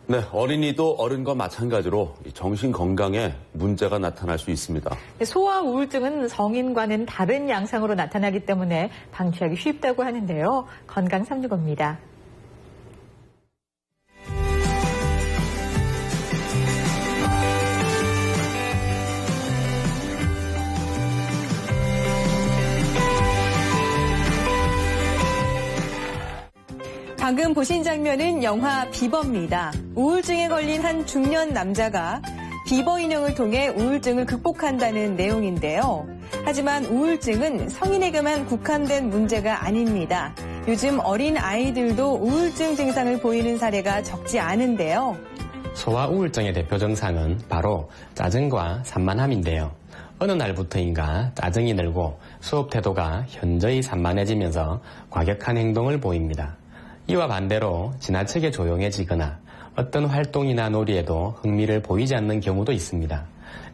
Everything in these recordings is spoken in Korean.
네, 어린이도 어른과 마찬가지로 정신 건강에 문제가 나타날 수 있습니다. 소아 우울증은 성인과는 다른 양상으로 나타나기 때문에 방치하기 쉽다고 하는데요. 건강 365입니다. 방금 보신 장면은 영화 비버입니다. 우울증에 걸린 한 중년 남자가 비버 인형을 통해 우울증을 극복한다는 내용인데요. 하지만 우울증은 성인에게만 국한된 문제가 아닙니다. 요즘 어린 아이들도 우울증 증상을 보이는 사례가 적지 않은데요. 소아 우울증의 대표 증상은 바로 짜증과 산만함인데요. 어느 날부터인가 짜증이 늘고 수업 태도가 현저히 산만해지면서 과격한 행동을 보입니다. 이와 반대로 지나치게 조용해지거나 어떤 활동이나 놀이에도 흥미를 보이지 않는 경우도 있습니다.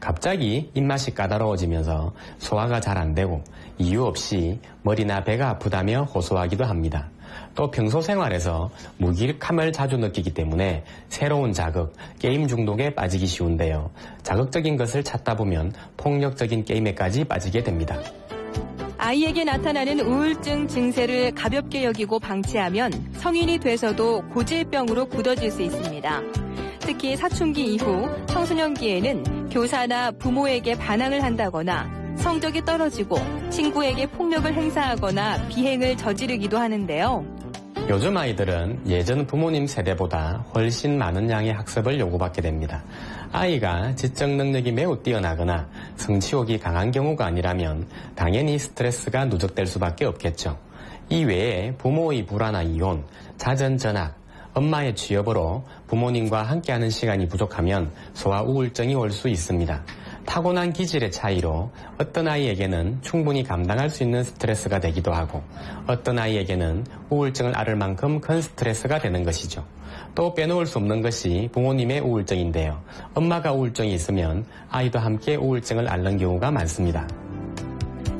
갑자기 입맛이 까다로워지면서 소화가 잘 안 되고 이유 없이 머리나 배가 아프다며 호소하기도 합니다. 또 평소 생활에서 무기력함을 자주 느끼기 때문에 새로운 자극, 게임 중독에 빠지기 쉬운데요. 자극적인 것을 찾다 보면 폭력적인 게임에까지 빠지게 됩니다. 아이에게 나타나는 우울증 증세를 가볍게 여기고 방치하면 성인이 돼서도 고질병으로 굳어질 수 있습니다. 특히 사춘기 이후 청소년기에는 교사나 부모에게 반항을 한다거나 성적이 떨어지고 친구에게 폭력을 행사하거나 비행을 저지르기도 하는데요. 요즘 아이들은 예전 부모님 세대보다 훨씬 많은 양의 학습을 요구받게 됩니다. 아이가 지적 능력이 매우 뛰어나거나 성취욕이 강한 경우가 아니라면 당연히 스트레스가 누적될 수밖에 없겠죠. 이 외에 부모의 불화나 이혼, 잦은 전학, 엄마의 취업으로 부모님과 함께하는 시간이 부족하면 소아 우울증이 올 수 있습니다. 타고난 기질의 차이로 어떤 아이에게는 충분히 감당할 수 있는 스트레스가 되기도 하고 어떤 아이에게는 우울증을 앓을 만큼 큰 스트레스가 되는 것이죠. 또 빼놓을 수 없는 것이 부모님의 우울증인데요. 엄마가 우울증이 있으면 아이도 함께 우울증을 앓는 경우가 많습니다.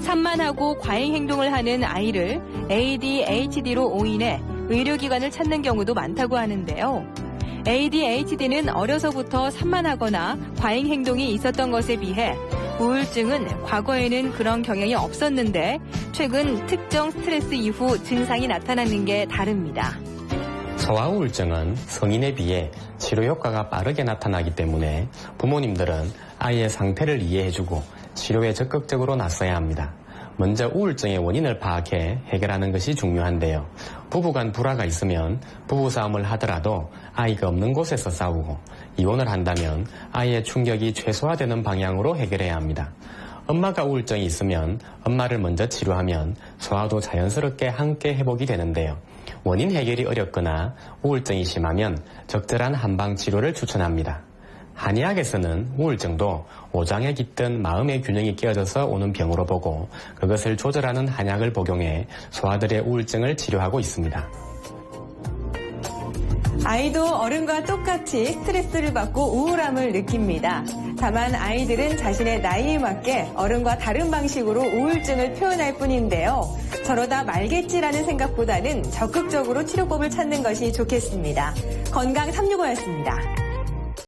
산만하고 과잉 행동을 하는 아이를 ADHD로 오인해 의료기관을 찾는 경우도 많다고 하는데요. ADHD는 어려서부터 산만하거나 과잉 행동이 있었던 것에 비해 우울증은 과거에는 그런 경향이 없었는데 최근 특정 스트레스 이후 증상이 나타나는 게 다릅니다. 소아 우울증은 성인에 비해 치료 효과가 빠르게 나타나기 때문에 부모님들은 아이의 상태를 이해해주고 치료에 적극적으로 나서야 합니다. 먼저 우울증의 원인을 파악해 해결하는 것이 중요한데요. 부부간 불화가 있으면 부부싸움을 하더라도 아이가 없는 곳에서 싸우고 이혼을 한다면 아이의 충격이 최소화되는 방향으로 해결해야 합니다. 엄마가 우울증이 있으면 엄마를 먼저 치료하면 소아도 자연스럽게 함께 회복이 되는데요. 원인 해결이 어렵거나 우울증이 심하면 적절한 한방 치료를 추천합니다. 한의학에서는 우울증도 오장에 깃든 마음의 균형이 깨어져서 오는 병으로 보고 그것을 조절하는 한약을 복용해 소아들의 우울증을 치료하고 있습니다. 아이도 어른과 똑같이 스트레스를 받고 우울함을 느낍니다. 다만 아이들은 자신의 나이에 맞게 어른과 다른 방식으로 우울증을 표현할 뿐인데요. 저러다 말겠지라는 생각보다는 적극적으로 치료법을 찾는 것이 좋겠습니다. 건강 365였습니다.